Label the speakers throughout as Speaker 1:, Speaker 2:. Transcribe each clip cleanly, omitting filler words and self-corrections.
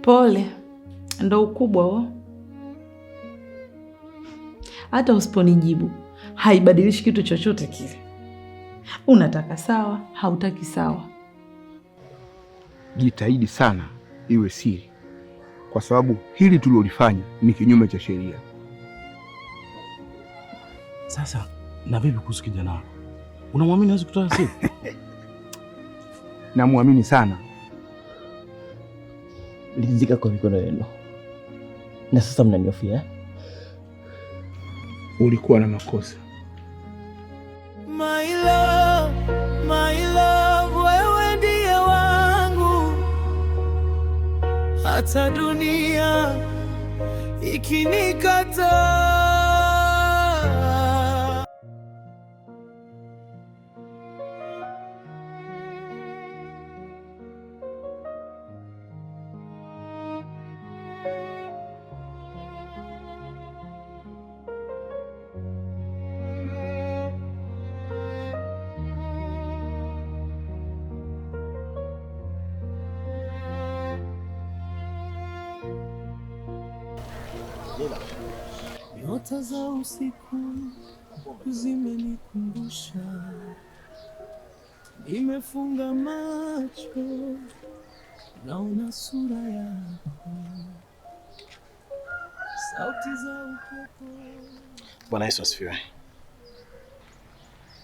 Speaker 1: Pole, ndo ukubwa huo. Hata usiponijibu haibadilishi kitu chochote kile. Unataka sawa, hautaki sawa.
Speaker 2: Jitahidi sana iwe siri, kwa sababu hili tulilofanya ni kinyume cha sheria.
Speaker 3: Sasa na vipi kuhusu kijana wako? Unamwamini hawezi kutoa siri?
Speaker 2: Namwamini sana.
Speaker 4: Lidhika kwa mikono yenu. Na sasa mnaniofia?
Speaker 2: Ulikuwa na makosa.
Speaker 5: My love, wewe ndiye wangu. Hata dunia ikinikataa. Nyota za usiku zimenikumbusha, nimefunga macho naona sura yako, sauti za upepo.
Speaker 3: Bwana Yesu asifiwe.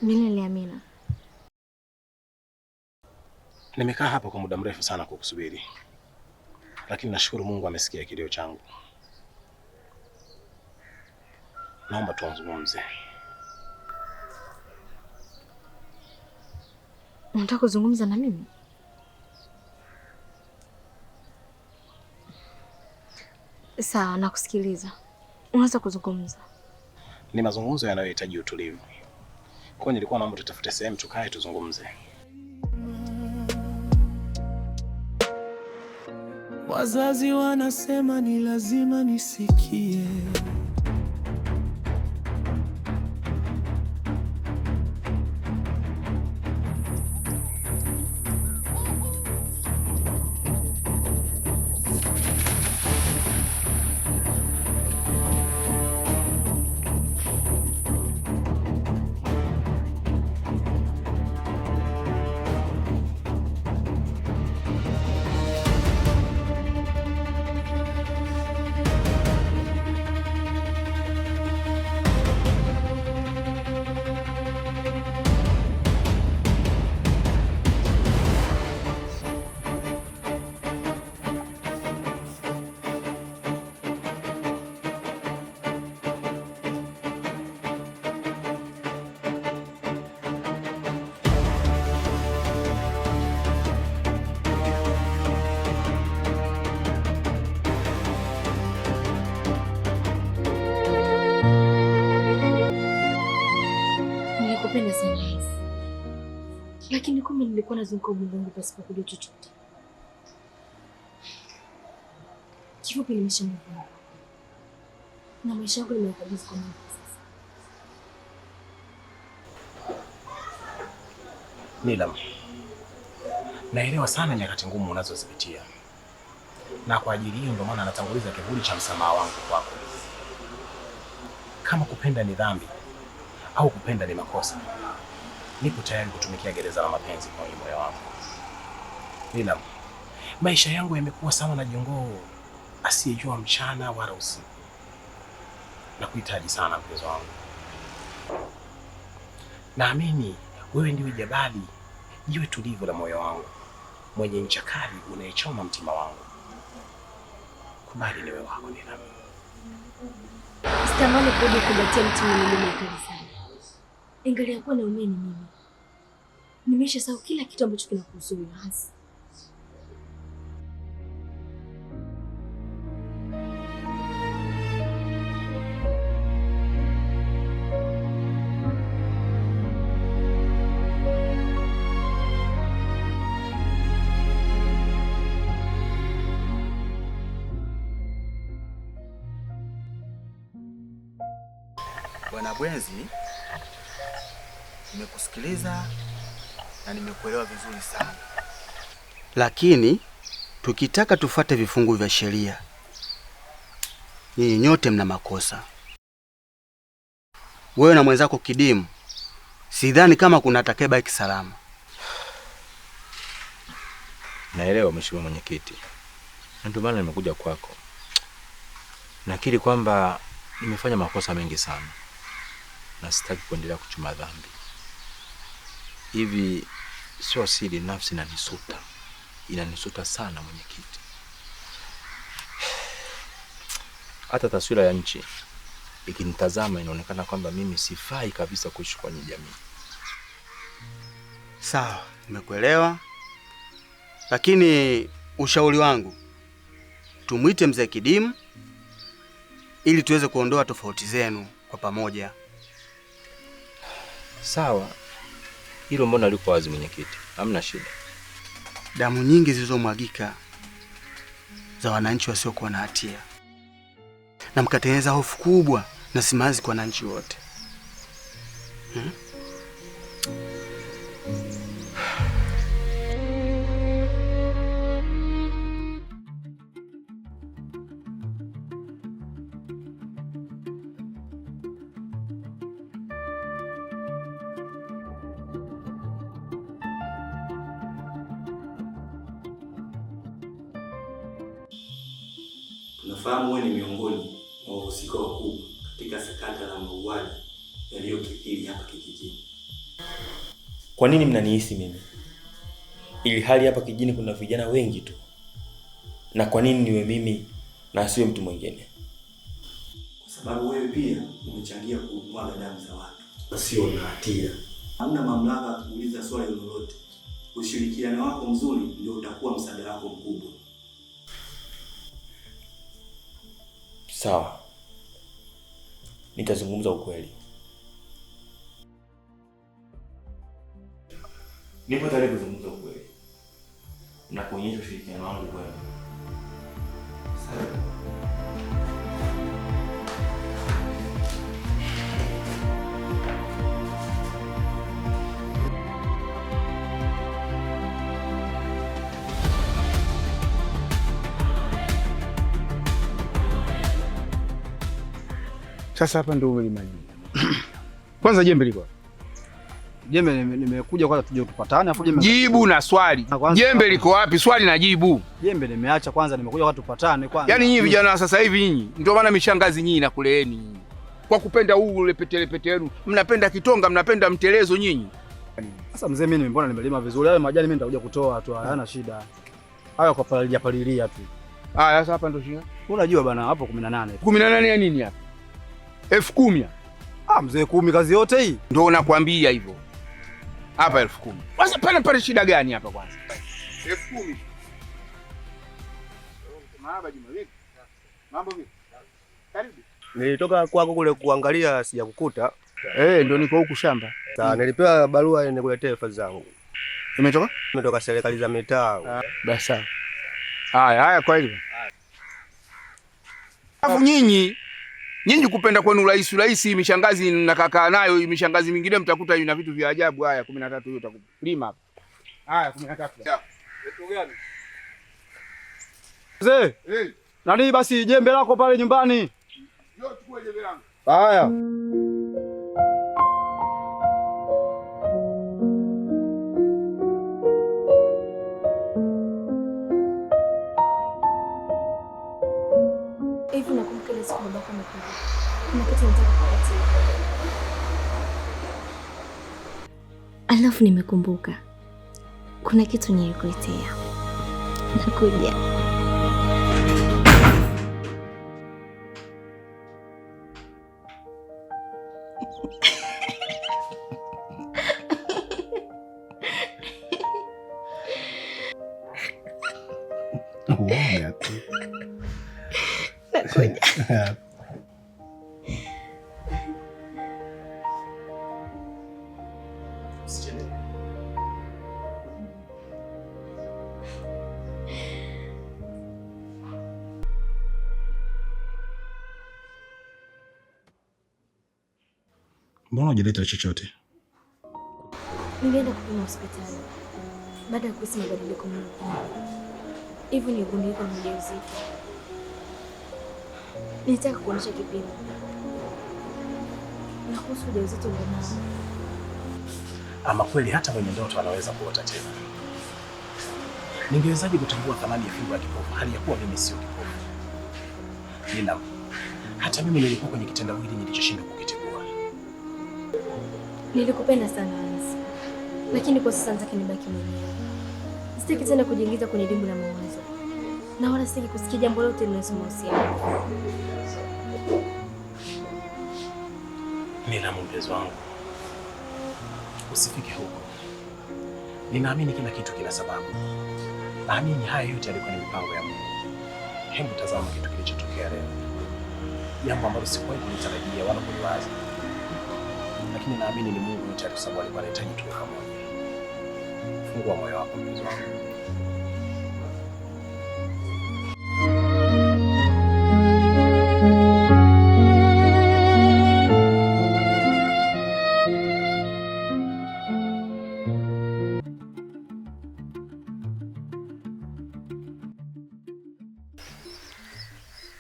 Speaker 6: Milele amina.
Speaker 3: Nimekaa hapa kwa muda mrefu sana kukusubiri, lakini nashukuru Mungu amesikia kilio changu. Naomba tuzungumze.
Speaker 6: Unataka kuzungumza na mimi? Sawa, nakusikiliza. Unaweza kuzungumza.
Speaker 3: Ni mazungumzo yanayohitaji utulivu. Kwa hiyo nilikuwa naomba tutafute sehemu tukae tuzungumze.
Speaker 5: Wazazi wanasema ni lazima nisikie.
Speaker 6: Nilikupenda sana, lakini kumbe nilikuwa nazunguka ulimwengu pasipo kujua chochote. Kifupi nimeshamuvua na maisha yangu nimeyakabidhi kwa Mungu sasa.
Speaker 3: Nilam, naelewa sana nyakati ngumu unazozipitia, na kwa ajili hiyo ndio maana natanguliza kivuli cha msamaha wangu kwako. Kama kupenda ni dhambi au kupenda ni makosa, nipo tayari kutumikia gereza la mapenzi kwa moyo wangu. Nilam, maisha yangu yamekuwa sawa na jongoo asiyejua mchana wala usiku. Nakuhitaji sana mpenzi wangu. Naamini wewe ndiwe jabali, jiwe tulivu la moyo wangu, mwenye ncha kali unayechoma mtima wangu. Kubali niwe wako Nilam.
Speaker 6: Sitamani kurudi kubatia mtu mwingine kali sana. Ingalia kuwa naumia ni mimi. Nimeshasahau kila kitu ambacho kinakuhusu hasa.
Speaker 7: Bwana Bwenzi, nimekusikiliza na nimekuelewa vizuri sana, lakini tukitaka tufuate vifungu vya sheria, nyinyi nyote mna makosa. Wewe na mwenzako Kidimu, sidhani kama kuna atakayebaki salama.
Speaker 8: Naelewa mheshimiwa mwenyekiti. Ndio maana nimekuja kwako. Nakiri kwamba nimefanya makosa mengi sana na sitaki kuendelea kuchuma dhambi. Hivi sio siri, nafsi inanisuta sana mwenyekiti. Hata taswira ya nchi ikinitazama inaonekana kwamba mimi sifai kabisa kuishi kwenye jamii.
Speaker 7: Sawa, nimekuelewa. Lakini ushauri wangu, tumuite mzee Kidimu ili tuweze kuondoa tofauti zenu kwa pamoja.
Speaker 8: Sawa. Hilo mbona liko wazi mwenyekiti? Hamna shida.
Speaker 7: Damu nyingi zilizomwagika za wananchi wasiokuwa na hatia, na mkatengeneza hofu kubwa na simanzi kwa wananchi wote.
Speaker 9: Tunafahamu wewe ni miongoni mwa wahusika wakubwa katika sakata la mauaji yaliyokithiri hapa kijijini.
Speaker 10: Kwa nini mnanihisi mimi? Ili hali hapa kijijini kuna vijana wengi tu. Na kwa nini niwe mimi na asiwe mtu mwingine?
Speaker 9: Kwa sababu wewe pia umechangia kumwaga damu za watu wasio na hatia. Hamna mamlaka kuuliza swali lolote. Ushirikiano wako mzuri ndio utakuwa msaada wako mkubwa.
Speaker 10: Sawa. Nitazungumza ukweli. Nipo tayari kuzungumza ukweli na kuonyesha ushirikiano wangu kwenu. Sawa.
Speaker 2: Sasa hapa ndio umelimaliza. Kwanza jembe liko.
Speaker 11: Jembe nimekuja kwanza tuje tupatane afu jembe.
Speaker 2: Jibu na swali. Jembe liko wapi? Swali na jibu.
Speaker 11: Jembe nimeacha kwanza, nimekuja kwa tupatane kwanza.
Speaker 2: Yaani nyinyi vijana sasa hivi nyinyi ndio maana mishangazi nyinyi na kuleeni. Kwa kupenda ule petele yenu. Mnapenda kitonga, mnapenda mtelezo nyinyi.
Speaker 11: Sasa mzee, mimi mbona nimelima vizuri. Hayo majani mimi nitakuja kutoa tu, hayana shida. Hayo kwa palilia tu.
Speaker 2: Sasa hapa ndio shida.
Speaker 11: Unajua bana hapo 18.
Speaker 2: 18 ya nini hapa? 10,000.
Speaker 11: Mzee 10 kazi yote hii.
Speaker 2: Ndio nakwambia hivyo. Hapa 10,000. Sasa pale shida gani hapa kwanza? 10,000. Mahaba Juma vipi? Mambo vipi? Karibu.
Speaker 11: Nilitoka kwako kule kuangalia sijakukuta.
Speaker 2: Ndio niko huku shamba.
Speaker 11: Sasa nilipewa barua nikuletee hifadhi zangu.
Speaker 2: Imetoka?
Speaker 11: Imetoka serikali za mitaa.
Speaker 2: Basi sawa. Haya kwa hivyo. Alafu nyinyi kupenda kwenu rahisi mishangazi mnakakaa nayo, mishangazi mingine mtakuta ina vitu vya ajabu. Haya 13 hiyo utakulima hapa. Haya 13. Sawa. Vitu gani?
Speaker 11: Mzee. Nani basi jembe lako pale nyumbani?
Speaker 2: Njoo chukue jembe langu.
Speaker 11: Haya.
Speaker 6: Hivi nakumbuka ile siku babako amekuja. Kuna kitu nataka kukupatia. Alafu nimekumbuka. Kuna kitu nilikuletea. Nakuja.
Speaker 2: Uoga tu.
Speaker 6: Nakuja.
Speaker 3: Mbona hujaleta chochote?
Speaker 6: Nilienda kupima hospitali baada ya kuhisi mabadiliko mengi. Hivi ni ugundiko na ujauzito. Nitaka kuonyesha kipimo. Na kuhusu ujauzito ulionao.
Speaker 3: Ama kweli hata mwenye ndoto anaweza kuota tena. Ningewezaje kutambua thamani ya fimbo ya kipofu hali ya kuwa mimi sio kipofu? Nina hata mimi nilikuwa kwenye kitendawili nilichoshindwa kukitibua.
Speaker 6: Nilikupenda sana Hansi. Lakini kwa sasa nataka nibaki mwenyewe. Sitaki tena kujiingiza kwenye dimbu la mawazo. Na wala sitaki kusikia jambo lolote linalohusu mahusiano.
Speaker 3: Nina mpenzi wangu. Usifike huko. Ninaamini kila kitu kina sababu. Naamini haya yote yalikuwa ni mipango ya Mungu. Hebu tazama kitu kilichotokea leo. Jambo ambalo sikuwahi kulitarajia wala kuliwaza. Lakini naamini ni Mungu yote kwa sababu alikuwa anahitaji tuwe pamoja. Fungua moyo wako mpenzi wangu.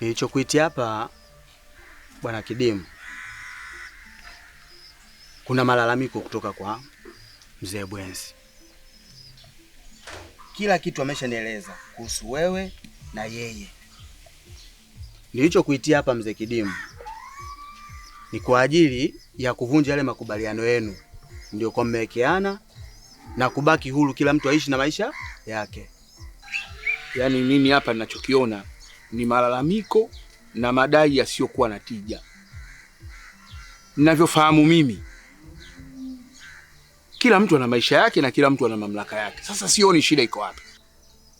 Speaker 7: Nilichokuitia hapa Bwana Kidimu, kuna malalamiko kutoka kwa mzee Bwenzi. Kila kitu ameshanieleza kuhusu wewe na yeye. Nilichokuitia hapa mzee Kidimu ni kwa ajili ya kuvunja yale makubaliano yenu ndio kwa mmewekeana na kubaki huru, kila mtu aishi na maisha yake.
Speaker 2: Yaani mimi hapa ninachokiona ni malalamiko na madai yasiyokuwa na tija. Ninavyofahamu mimi, kila mtu ana maisha yake na kila mtu ana mamlaka yake. Sasa sioni shida iko wapi.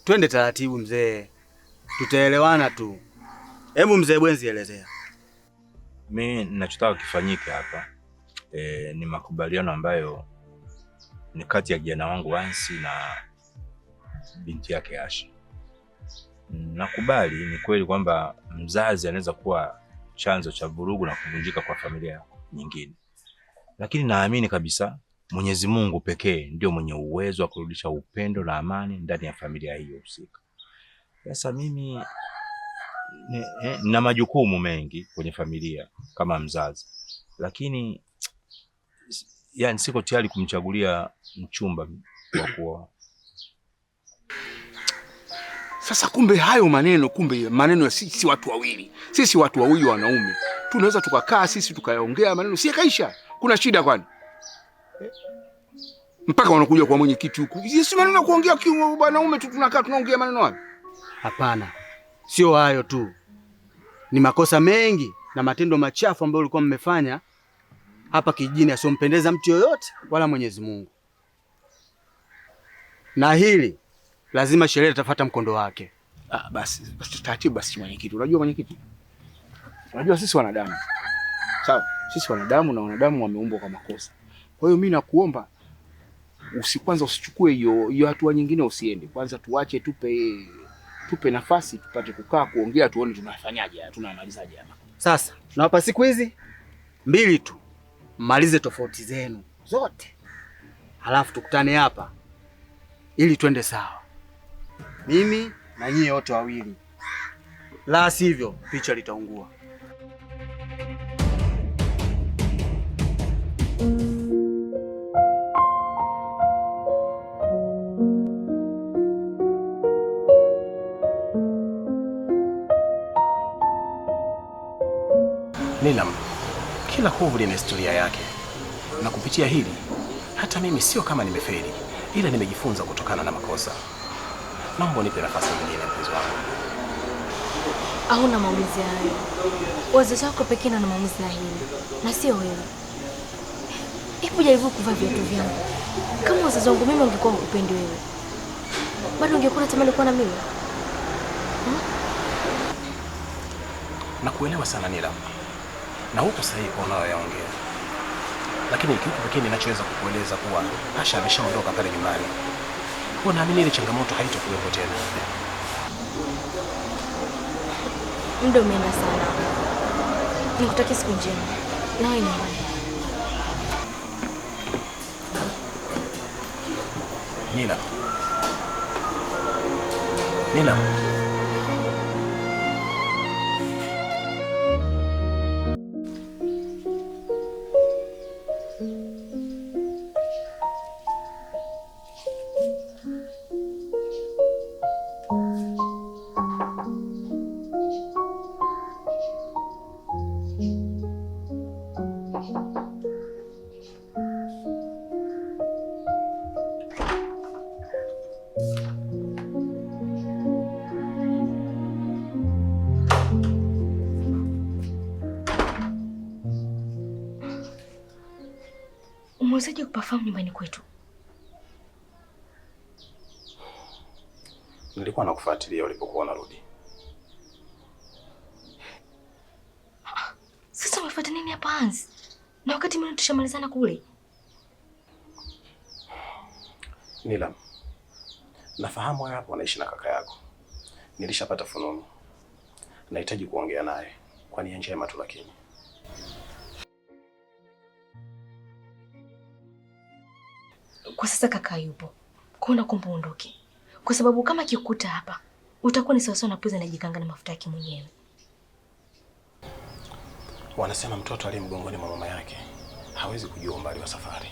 Speaker 7: Twende taratibu mzee, tutaelewana tu. Hebu mzee Bwenzi elezea.
Speaker 8: Mimi ninachotaka kifanyike hapa ni makubaliano ambayo ni kati ya kijana wangu Hansi na binti yake Asha. Nakubali, ni kweli kwamba mzazi anaweza kuwa chanzo cha vurugu na kuvunjika kwa familia nyingine. Lakini naamini kabisa Mwenyezi Mungu pekee ndio mwenye uwezo wa kurudisha upendo na amani ndani ya familia hiyo husika. Sasa mimi nina majukumu mengi kwenye familia kama mzazi. Lakini yani siko tayari kumchagulia mchumba wa kuoa.
Speaker 2: Sasa kumbe hayo maneno, ya sisi watu wawili. Sisi watu wawili wanaume. Tunaweza tukakaa sisi tukayaongea maneno, si kaisha. Kuna shida kwani? Mpaka wanakuja kwa mwenyekiti huku. Sisi maneno kuongea kwa wanaume tu tunakaa tunaongea maneno hayo.
Speaker 7: Hapana. Sio hayo tu. Ni makosa mengi na matendo machafu ambayo ulikuwa mmefanya hapa kijijini asiompendeza mtu yoyote wala Mwenyezi Mungu. Na hili lazima sheria itafuata mkondo wake.
Speaker 2: Basi taratibu basi mwenyekiti. Unajua mwenyekiti? Unajua sisi wanadamu. Sawa? Sisi wanadamu na wanadamu wameumbwa kwa makosa. Kwa hiyo mimi nakuomba kwanza usichukue hiyo hatua nyingine, usiende. Kwanza tuache tupe nafasi tupate kukaa kuongea tuone tunafanyaje, tunamalizaje hapa.
Speaker 7: Sasa tunawapa siku hizi 2 tu. Mmalize tofauti zenu zote. Halafu tukutane hapa ili twende sawa. Mimi na nyie wote wawili. La sivyo picha litaungua.
Speaker 3: Nilam, kila kovu lina historia yake. Na kupitia hili, hata mimi sio kama nimefeli, ila nimejifunza kutokana na makosa. Naomba nipe nafasi nyingine mpenzi wangu.
Speaker 6: Hauna maamuzi hayo. Wazazi wako pekee na maamuzi na hili. Na sio wewe. Hebu jaribu kuvaa viatu vyangu. Kama wazazi wangu mimi wangekuwa wakupendi wewe, bado ungekuwa unatamani kuwa na mimi?
Speaker 3: Nakuelewa sana Nilam. Na huko sahihi kwa unayoyaongea. Lakini kitu pekee ninachoweza kukueleza kuwa Asha ameshaondoka pale nyumbani. Kwa naamini ile changamoto haitokuwepo tena.
Speaker 6: Muda umeenda sana. Nikutakia siku njema. Na wewe nyumbani.
Speaker 3: Nilam.
Speaker 6: Umewezaje kupafahamu nyumbani kwetu?
Speaker 3: Nilikuwa nakufuatilia ulipokuwa unarudi.
Speaker 6: Sasa umefuata nini hapa Hans? Na wakati mimi tushamalizana kule.
Speaker 3: Nilam, nafahamu hapo unaishi na kaka yako. Nilishapata fununu. Nahitaji kuongea naye kwa nia njema tu lakini.
Speaker 6: Kwa sasa kaka yupo. Kuna kumbe uondoke. Kwa sababu kama kikukuta hapa, utakuwa ni sawa na puza anajikanga na mafuta yake mwenyewe.
Speaker 3: Wanasema mtoto aliye mgongoni mwa mama yake hawezi kujua umbali wa safari.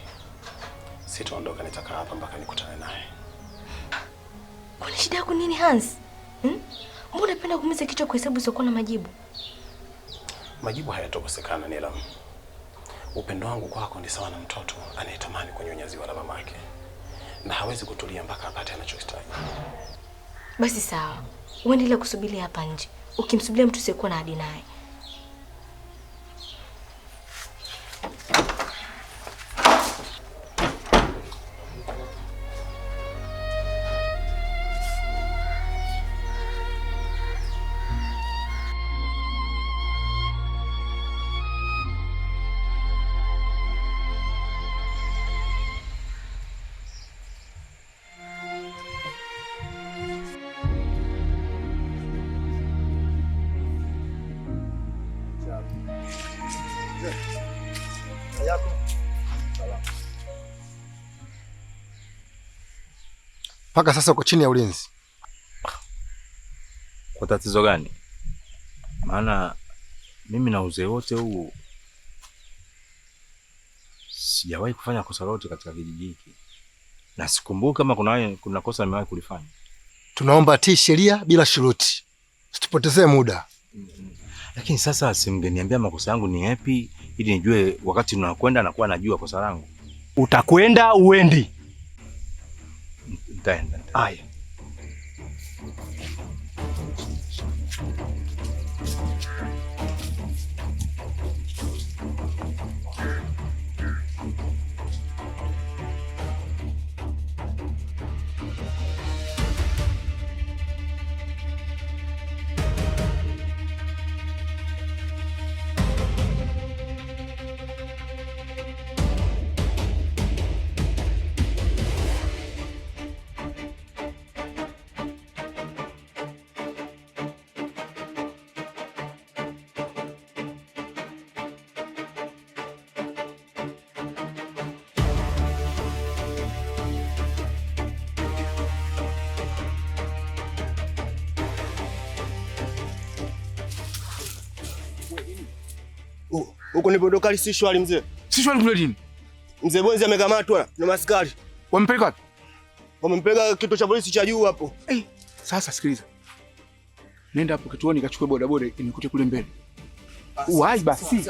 Speaker 3: Sitaondoka, nitakaa hapa mpaka nikutane naye.
Speaker 6: Kuna shida yako nini Hans? Mbona unapenda kuumiza kichwa kwa hesabu zisizo na majibu?
Speaker 3: Majibu hayatokosekana Nilam. Upendo wangu kwako ni sawa na mtoto anayetamani kunyonya ziwa la mamake. Na hawezi kutulia mpaka apate anachohitaji.
Speaker 6: Basi sawa. Uendelee kusubiri hapa nje. Ukimsubiria mtu usiyekuwa na hadi naye.
Speaker 12: Mpaka sasa uko chini ya ulinzi.
Speaker 8: Kwa tatizo gani? Maana mimi na uzee wote huu sijawahi kufanya kosa lolote katika kijiji hiki. Na sikumbuki kama kuna kosa nimewahi kulifanya.
Speaker 12: Tunaomba tii sheria bila shuruti. Usitupotezee muda.
Speaker 8: Lakini sasa simngeniambia makosa yangu ni yapi ili nijue wakati tunakwenda na kuwa najua kosa langu.
Speaker 12: Utakwenda uendi?
Speaker 8: Nitaenda.
Speaker 12: Haya.
Speaker 13: Huko nipo dokali si shwari mzee.
Speaker 2: Si shwari kule nini?
Speaker 13: Mzee Bonzi amekamatwa na maskari.
Speaker 2: Wamempeleka wapi?
Speaker 13: Wamempeleka kituo cha polisi cha juu hapo.
Speaker 2: Sasa sikiliza. Nenda hapo kituoni kachukue bodaboda inikute kule mbele. Uwai basi.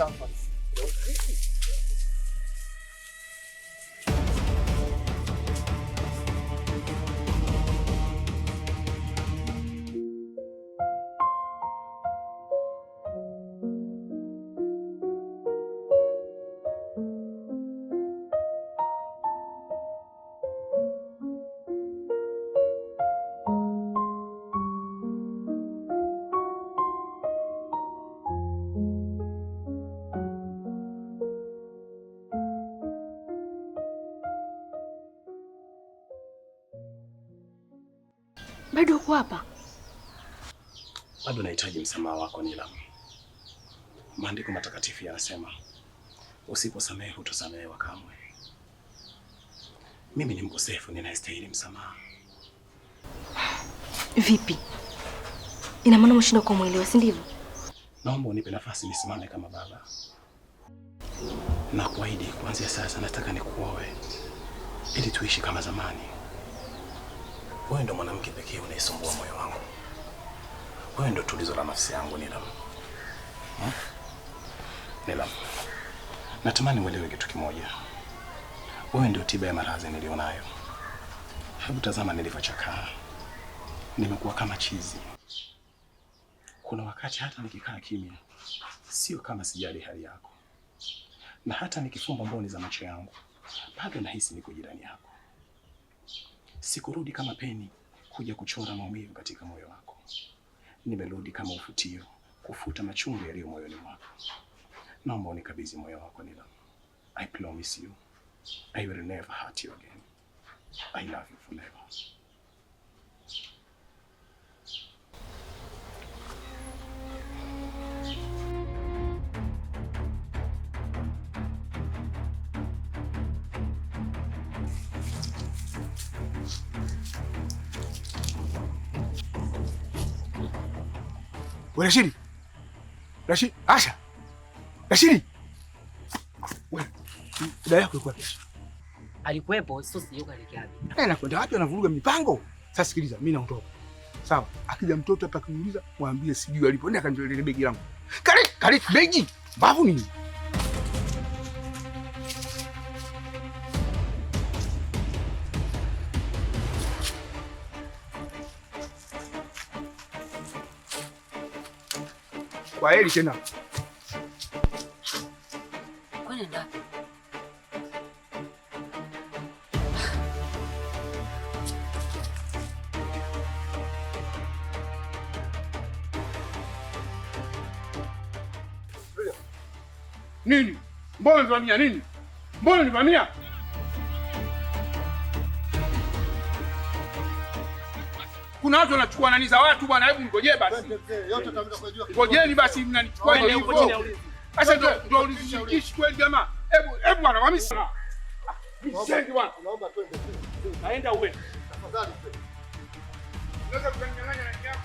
Speaker 6: Bado uko hapa?
Speaker 3: Bado nahitaji msamaha wako Nilam. Maandiko matakatifu yanasema usiposamehe hutosamehewa kamwe. Mimi ni mkosefu, ninastahili msamaha.
Speaker 6: Vipi? Ina maana umeshindwa kumuelewa, si ndivyo?
Speaker 3: Naomba unipe nafasi nisimame kama baba. Na kuahidi kuanzia sasa nataka nikuoe ili tuishi kama zamani. Wewe ndo mwanamke pekee unaisumbua moyo wangu. Wewe ndo tulizo la nafsi yangu, Nilam. Nilam, natamani uelewe kitu kimoja. Wewe ndio tiba ya maradhi nilionayo. Hebu tazama nilivyochakaa. Nimekuwa kama chizi. Kuna wakati hata nikikaa kimya, sio kama sijali hali yako. Na hata nikifumba mboni za macho yangu, bado nahisi niko jirani yako. Sikurudi kama peni kuja kuchora maumivu katika moyo wako. Nimerudi kama ufutio kufuta machungu yaliyo moyoni mwako. Naomba unikabidhi moyo wako, Nilam. I promise you, I will never hurt you again. I love you forever.
Speaker 2: Wewe Rashidi. Rashidi, Asha. Rashidi. Wewe, dada yako yuko wapi?
Speaker 14: Alikuwepo, sio sio kalikabi.
Speaker 2: Anakwenda wapi, anavuruga mipango? Sasa sikiliza, mimi naondoka. Sawa, akija mtoto hapa kuniuliza, mwambie sijui alipo. Nenda kanitolee begi langu. Kale begi. Babu nini? Kwa heri tena.
Speaker 14: Kwani ndio?
Speaker 2: Nini? Mbona univamia nini? Mbona univamia? Kuna watu wanachukua nani za watu bwana, hebu ngojee basi. Ngojeni basi mnanichukua hivyo. Sasa ndio ulizishikishi kweli jamaa. Hebu bwana wamisi. Mshengi bwana. Naomba twende. Naenda uwe. Tafadhali. Unaweza kuninyang'anya na yako.